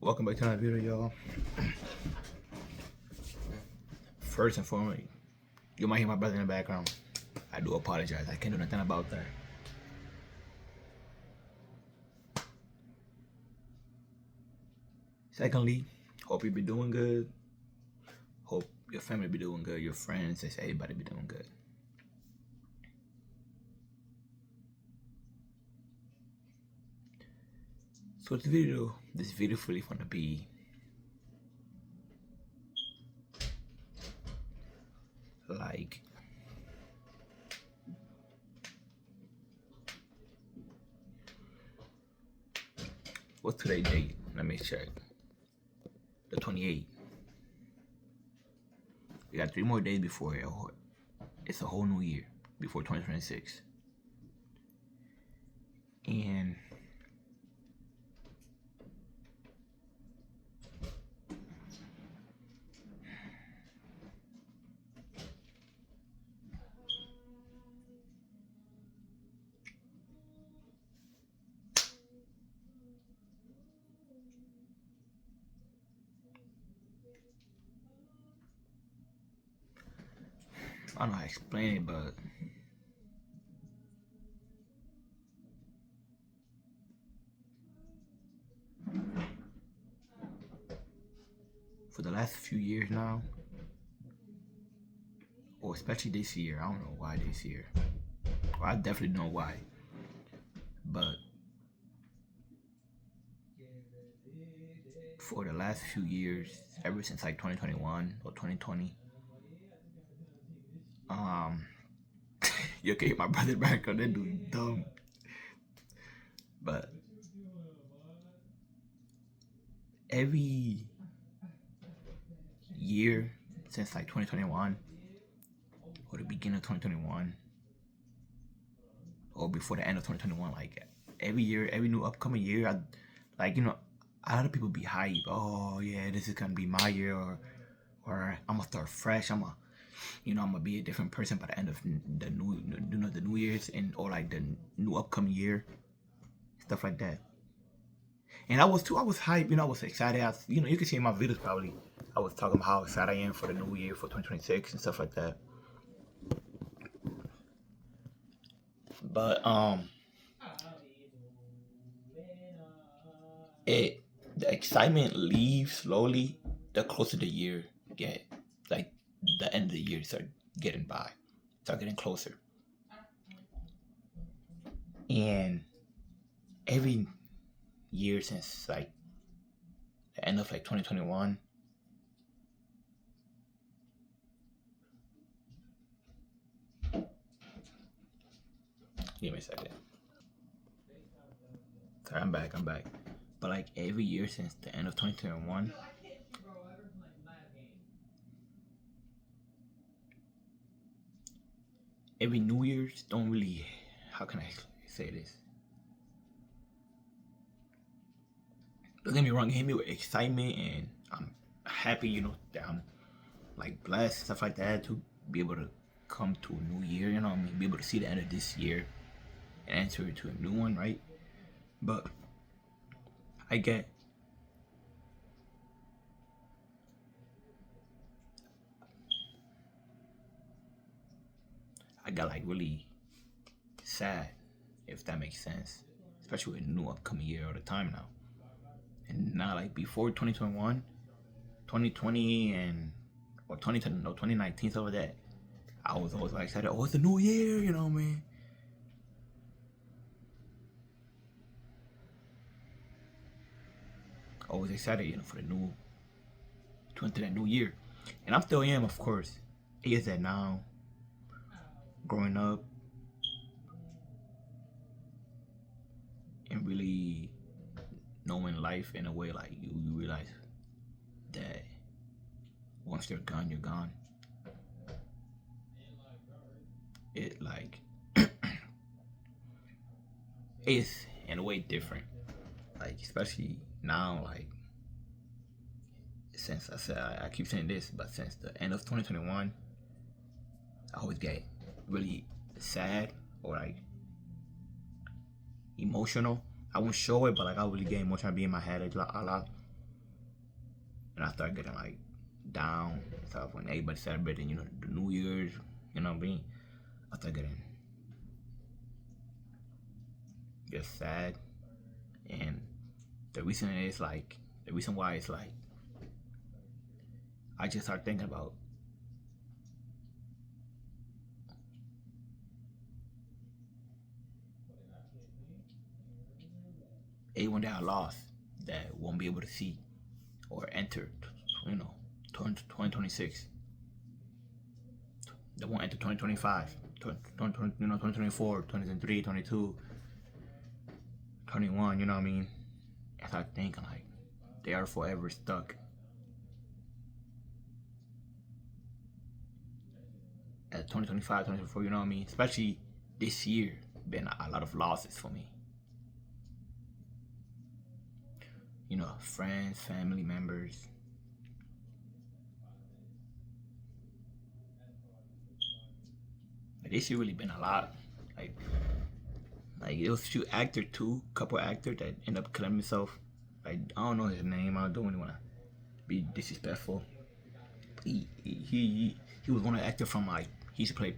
Welcome back to another video, y'all. First and foremost, you might hear my brother in the background. I do apologize. I can't do nothing about that. Secondly, hope you be doing good. Hope your family be doing good. Your friends, everybody be doing good. So this video really gonna be like what's today's date? Let me check. The 28th. We got 3 more days before it's a whole new year, before 2026. And I don't know how to explain it, but for the last few years now, or especially this year, I don't know why this year. Well, I definitely know why. But for the last few years, ever since like 2021 or 2020, you okay, my brother back on that dude dumb. But every year since like 2021 or the beginning of 2021 or before the end of 2021, like every year, every new upcoming year, a lot of people be hype. Oh yeah, this is gonna be my year, or I'm gonna start fresh. I'm gonna be a different person by the end of the New Year's or like the new upcoming year, stuff like that. And I was too. I was hyped. I was excited. You can see in my videos probably. I was talking about how excited I am for the new year, for 2026 and stuff like that. But the excitement leaves slowly the closer the year get. Like the end of the year start getting closer. And every year since like the end of like 2021, give me a second. Sorry, I'm back. But like every year since the end of 2021, every New Year's don't really, how can I say this? Don't get me wrong, it hit me with excitement and I'm happy, that I'm like blessed, stuff like that, to be able to come to a new year, be able to see the end of this year and enter into a new one, right? But I got like really sad, if that makes sense, especially with a new upcoming year all the time now. And now, like before 2021, 2020, or 2020, no, 2019, stuff like that, I was always like excited. Oh, it's a new year, man. Always excited, for to enter that new year. And I still am, of course. It is that now, growing up, and really knowing life in a way, like you realize that once you're gone, you're gone. It like it's in a way different. Like especially now, like since I keep saying this, but since the end of 2021, I always get really sad or like emotional. I won't show it, but like I really get emotional. I be in my head a lot. and I started getting like down and stuff when everybody celebrating, the New Year's, you know what I mean? I started getting just sad, and the reason why it's like I just started thinking about anyone that I lost that won't be able to see or enter, you know, 2026. They won't enter 2025, 2024, 2023, 22, 21, you know what I mean? I start thinking like they are forever stuck at 2025, 2024, you know what I mean? Especially this year, been a lot of losses for me. Friends, family members. Like, this year really been a lot. Like, it was a few actor too, couple actors that end up killing themselves. Like, I don't know his name. I don't really want to be disrespectful. He was one of the actors from like he used to play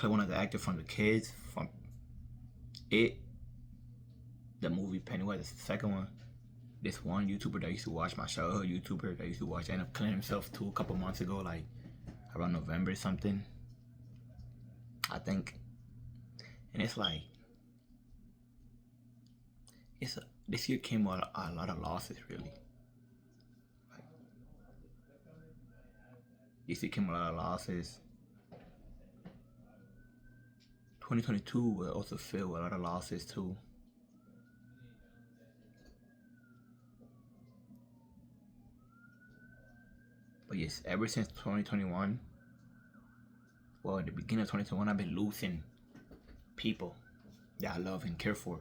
one of the actors from the kids from It, the movie Pennywise, the second one. This one YouTuber that used to watch my show, YouTuber that used to watch, ended up killing himself too a couple months ago, like around November or something, I think. And it's like, this year came with a lot of losses, really. Like, this year came with a lot of losses. 2022 will also filled with a lot of losses too. But yes, ever since 2021, well, at the beginning of 2021, I've been losing people that I love and care for.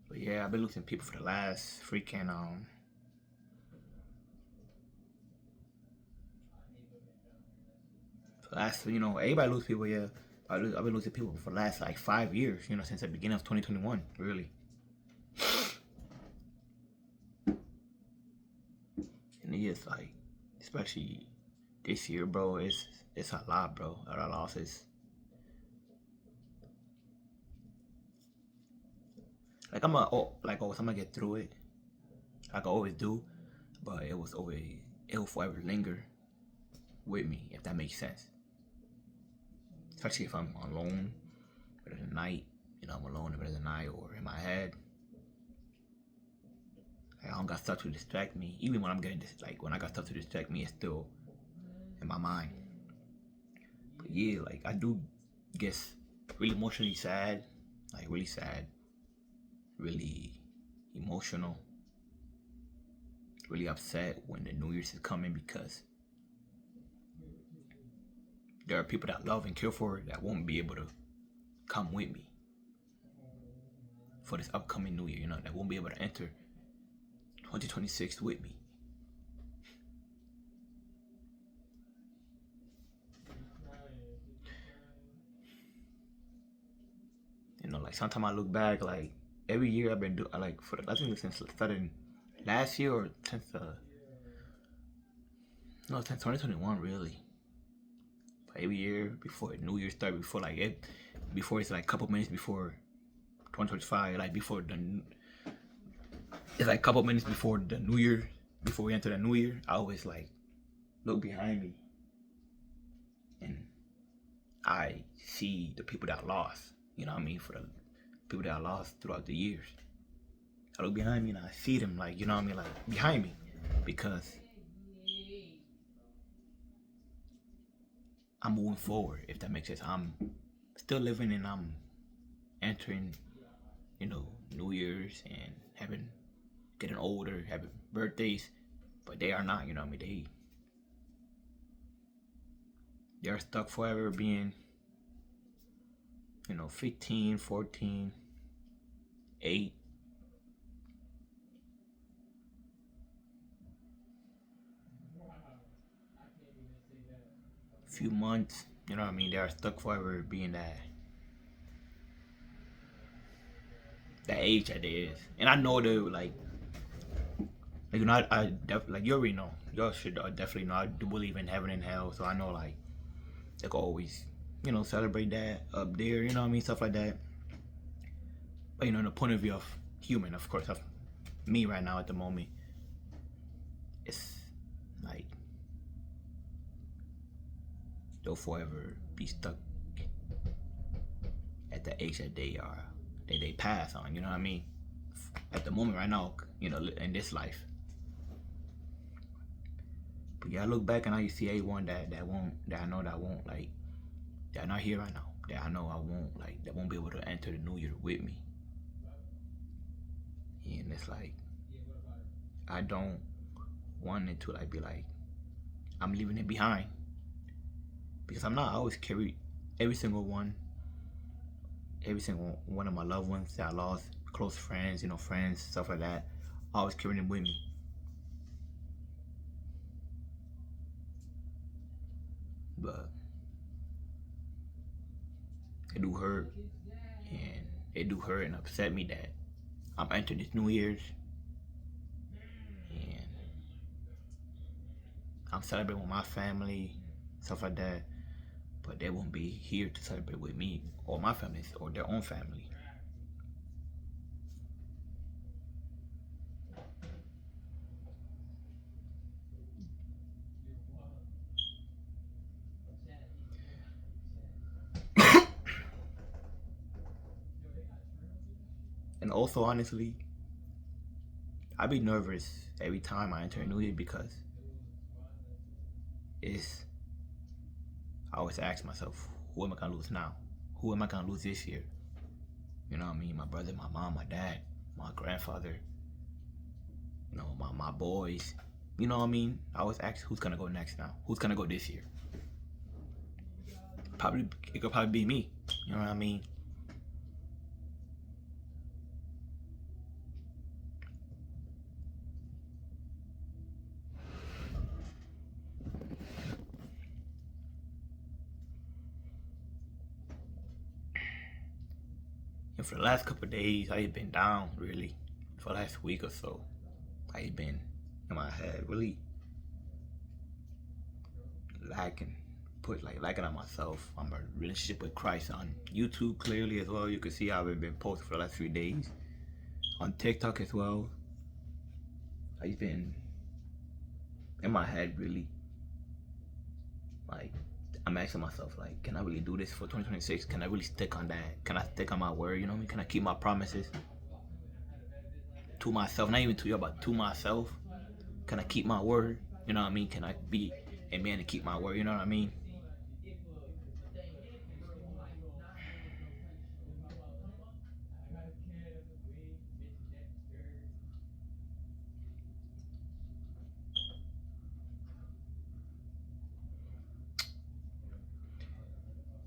But yeah, I've been losing people for the last freaking last, everybody lose people. Yeah, I've been losing people for the last like 5 years. Since the beginning of 2021, really. And it's like, especially this year, bro. It's a lot, bro. A lot of losses. Like I'm gonna get through it, like I always do. But it will forever linger with me, if that makes sense. Especially if I'm alone in the night. I'm alone in the night or in my head. Like, I don't got stuff to distract me. Even when I'm getting this, like when I got stuff to distract me, it's still in my mind. But yeah, like I do get really emotionally sad, like really sad, really emotional, really upset when the New Year's is coming, because there are people that I love and care for that won't be able to come with me for this upcoming New Year, that won't be able to enter 2026 with me. Like sometimes I look back, like every year I've been doing, like I think since starting last year or since since 2021 really. But every year before New Year started, before it's like a couple minutes before 2025, like it's like a couple minutes before the New Year, before we enter the New Year, I always like look behind me and I see the people that I lost. You know what I mean? For the people that I lost throughout the years, I look behind me and I see them, like, you know what I mean, like behind me, because I'm moving forward. If that makes sense, I'm still living and I'm entering, New Year's and getting older, having birthdays, but they are not. You know what I mean? They are stuck forever being, 15, 14, 8. few months, you know what I mean, they are stuck forever being that age that they is. And I know they like you know like you already know. Y'all should definitely know I do believe in heaven and hell, so I know like they could always, celebrate that up there, you know what I mean, stuff like that. But the point of view of human, of course, of me right now at the moment, it's like they'll forever be stuck at the age that they pass on, you know what I mean? At the moment right now, in this life. But yeah, I look back and I see everyone that I know that won't like that not here right now. That I know I won't like that won't be able to enter the new year with me. And it's like I don't want it to like be like I'm leaving it behind. Because I'm not. I always carry every single one of my loved ones that I lost, close friends, friends, stuff like that. I always carry them with me. But it do hurt, and it do hurt and upset me that I'm entering this New Year's, and I'm celebrating with my family, stuff like that. But they won't be here to celebrate with me or my family or their own family. And also, honestly, I be nervous every time I enter a new year because it's. I always ask myself, who am I gonna lose now? Who am I gonna lose this year? You know what I mean? My brother, my mom, my dad, my grandfather, my boys. You know what I mean? I always ask who's gonna go next now? Who's gonna go this year? It could probably be me. You know what I mean? And for the last couple of days, I've been down really. For the last week or so, I've been in my head really lacking, lacking on myself. I'm a relationship with Christ on YouTube clearly as well. You can see I've been posting for the last few days. On TikTok as well. I've been in my head really. Like I'm asking myself, like, can I really do this for 2026? Can I really stick on that? Can I stick on my word? You know what I mean? Can I keep my promises to myself? Not even to you, but to myself. Can I keep my word? You know what I mean? Can I be a man to keep my word? You know what I mean?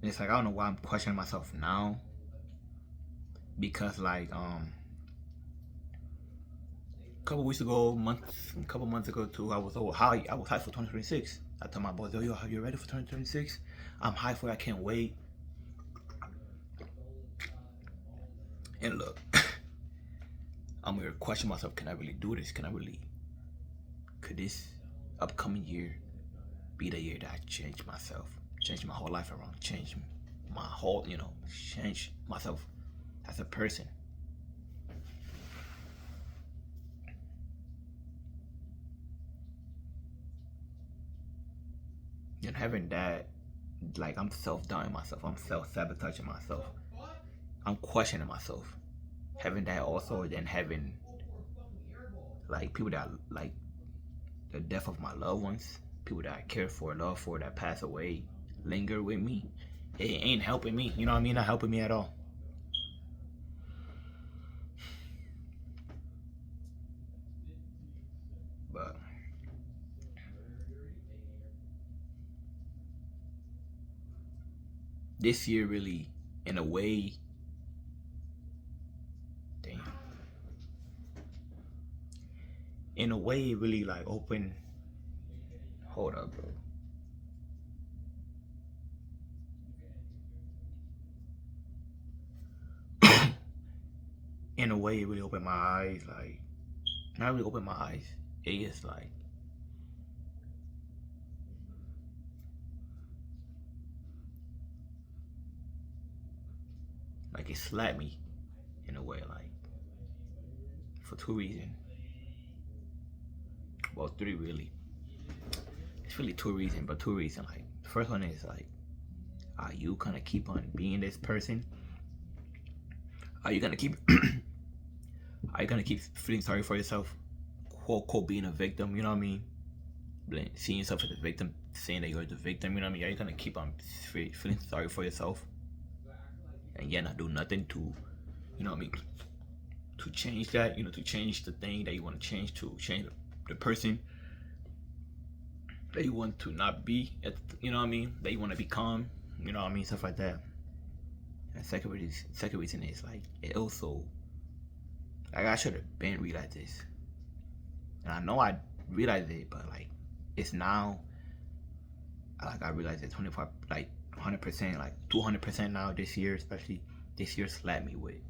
And it's like I don't know why I'm questioning myself now. Because a couple months ago too, I was high. I was high for 2026. I told my boys, yo, are you ready for 2026? I'm high for it. I can't wait. And look, I'm gonna question myself. Can I really do this? Could this upcoming year be the year that I change myself, change my whole life around, change my whole, change myself as a person? And having that, like I'm self-doubting myself, I'm self-sabotaging myself, I'm questioning myself. Having that also, then having like people that like the death of my loved ones, people that I care for, love for, that pass away, linger with me. It ain't helping me. You know what I mean? Not helping me at all. But this year really, in a way, damn. In a way, it really like opened. Hold up, bro. in a way, it really opened my eyes. Like, not really opened my eyes. It is like it slapped me in a way, like for two reasons. Well, three really. It's really two reasons, but two reasons. Like, the first one is like, are you gonna keep on being this person? Are you gonna keep? Are you gonna keep feeling sorry for yourself? Quote, quote, being a victim. You know what I mean? Seeing yourself as a victim, saying that you're the victim. You know what I mean? Are you gonna keep on feeling sorry for yourself, and yet not do nothing to, you know what I mean, to change that? You know, to change the thing that you want to change, to change the person that you want to not be. You know what I mean? That you want to become. You know what I mean? Stuff like that. And second reason is like, it also, like, I should have been realized this, and I know I realized it, but like, it's now, like, I realized it 25, like 100%, like 200% now this year, especially this year slapped me with,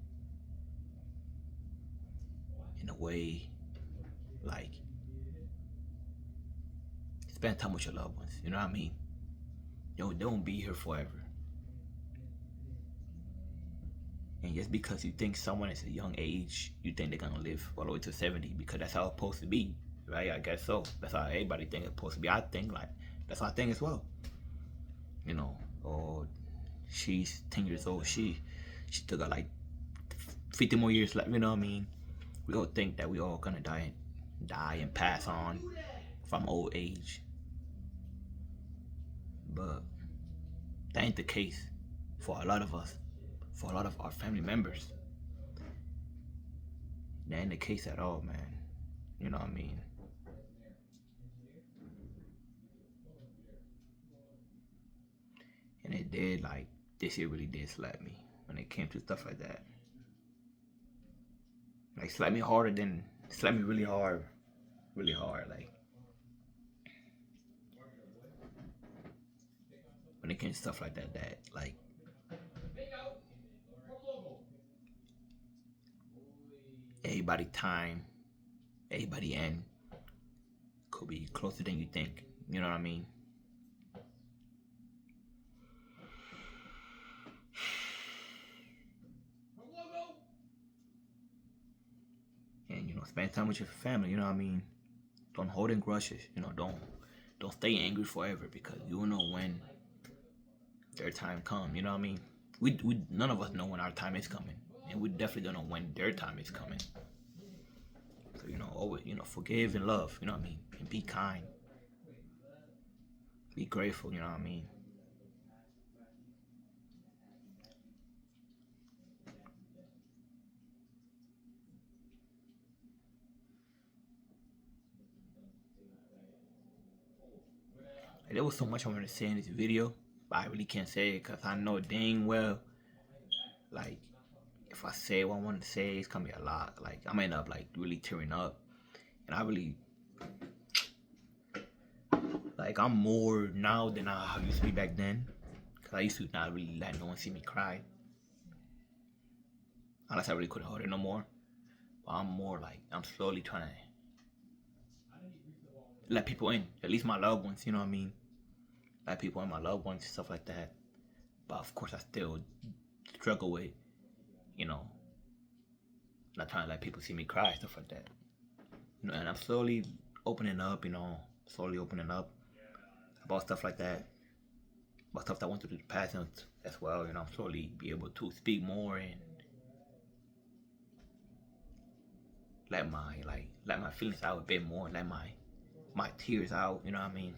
in a way, like, spend time with your loved ones. You know what I mean? They won't be here forever. And just because you think someone is a young age, you think they're gonna live all the way to 70 because that's how it's supposed to be, right? I guess so. That's how everybody think it's supposed to be. I think like that's how I think as well. You know, oh, she's 10 years old. She still got like 50 more years left. You know what I mean? We all think that we all gonna die and pass on from old age, but that ain't the case for a lot of us. For a lot of our family members, that ain't the case at all, man. You know what I mean? And it did, like, this year really did slap me when it came to stuff like that. Like, slap me really hard, like, when it came to stuff like that, like, everybody time, everybody end could be closer than you think. You know what I mean? And, you know, spend time with your family. You know what I mean? Don't hold in grudges. You know, don't stay angry forever, because you don't know when their time come. You know what I mean? We none of us know when our time is coming, and we definitely don't know when their time is coming. So, you know, always, you know, forgive and love. You know what I mean? And be kind, be grateful. You know what I mean? Like, there was so much I wanted to say in this video, but I really can't say it because I know dang well, like, if I say what I want to say, it's gonna be a lot. Like, I'm end up like really tearing up, and I really, like, I'm more now than I used to be back then, because I used to not really let no one see me cry unless I really couldn't hold it no more. But I'm more like, I'm slowly trying to let people in, at least my loved ones. You know what I mean? Let people in, my loved ones, stuff like that. But of course, I still struggle with, you know, not trying to let people see me cry, stuff like that. You know, and I'm slowly opening up. You know, slowly opening up about stuff like that, about stuff that I went through the past as well. You know, I'm slowly be able to speak more and let my feelings out a bit more, let my tears out. You know what I mean?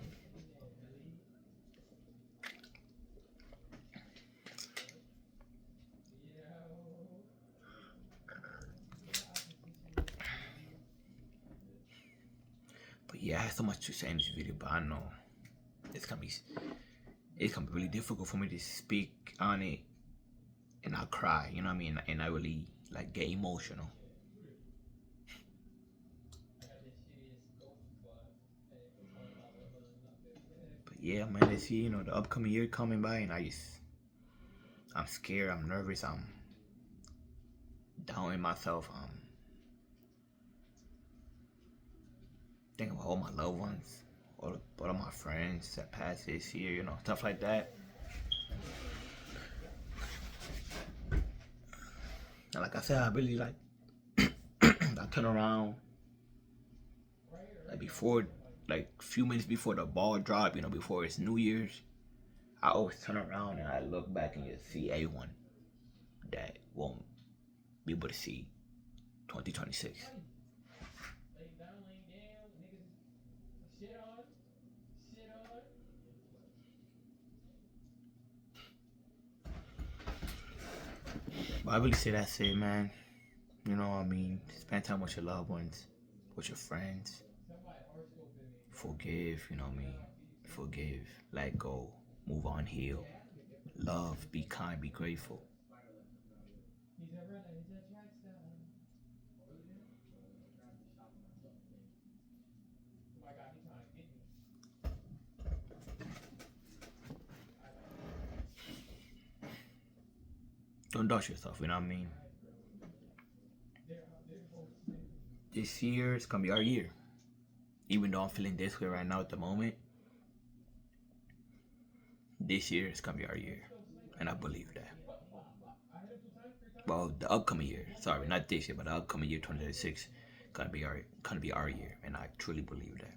But yeah, I had so much to say in this video, but I know it's gonna be really difficult for me to speak on it and I cry. You know what I mean? And I really like get emotional. But yeah, man, let's see, you know, the upcoming year coming by, and I'm scared, I'm nervous, I'm doubting myself. Thinking about all my loved ones, all of my friends that passed this year, you know, stuff like that. And like I said, I really like I turn around like before, like a few minutes before the ball drop, you know, before it's New Year's. I always turn around and I look back and just see everyone that won't be able to see 2026. But I really say that's it, man. You know what I mean? Spend time with your loved ones, with your friends. Forgive, you know what I mean? Forgive, let go, move on, heal. Love, be kind, be grateful. Don't doubt yourself, you know what I mean? This year is gonna be our year. Even though I'm feeling this way right now at the moment, this year is gonna be our year. And I believe that. Well, the upcoming year, sorry, not this year, but the upcoming year 2026 gonna be our year, and I truly believe that.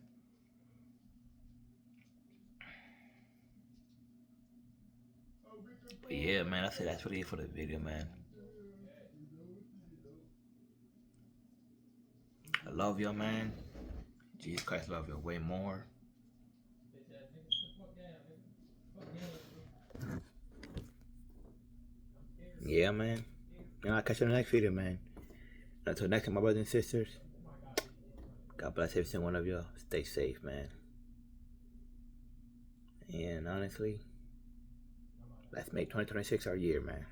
But yeah, man, that's really it for the video, man. I love y'all, man. Jesus Christ love you way more. Yeah, man. And I'll catch you in the next video, man. Until next time, my brothers and sisters, God bless every single one of y'all. Stay safe, man. And honestly, let's make 2026 our year, man.